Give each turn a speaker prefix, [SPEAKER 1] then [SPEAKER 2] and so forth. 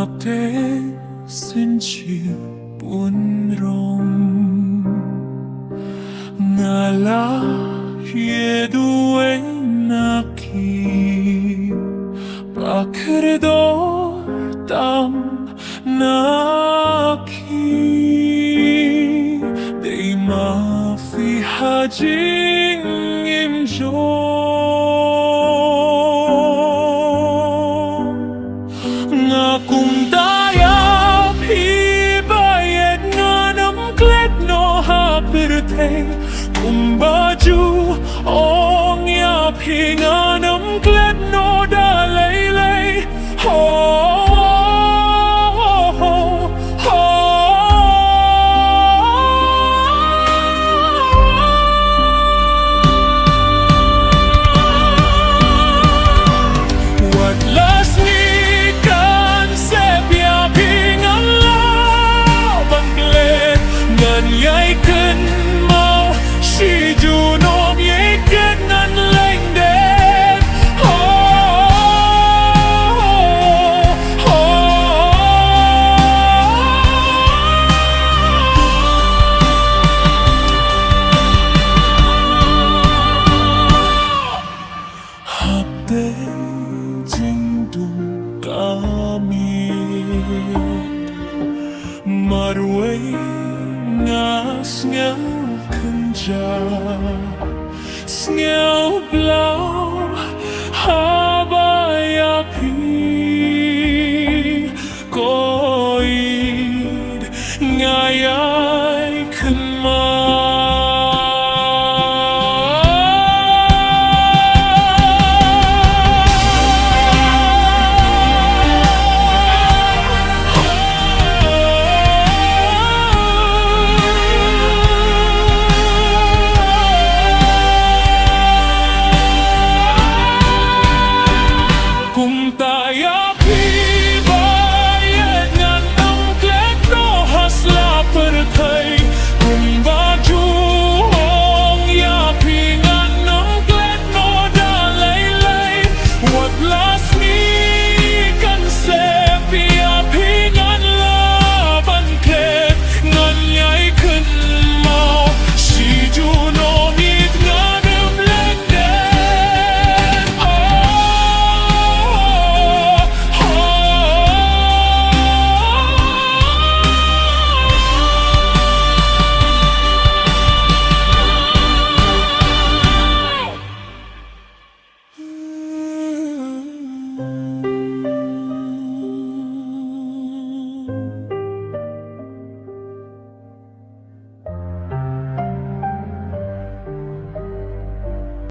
[SPEAKER 1] ngập thế xin chịu buồn rong ngà lá ye duwe naki bakredor tam naki dei ma fi hajing im jo nga cùng taya phi bayet nga nam klet no ha pirte cùng ba chu ong ya phi nga nam klet no da lay lay ho marway ngas ngao khanja ngao blau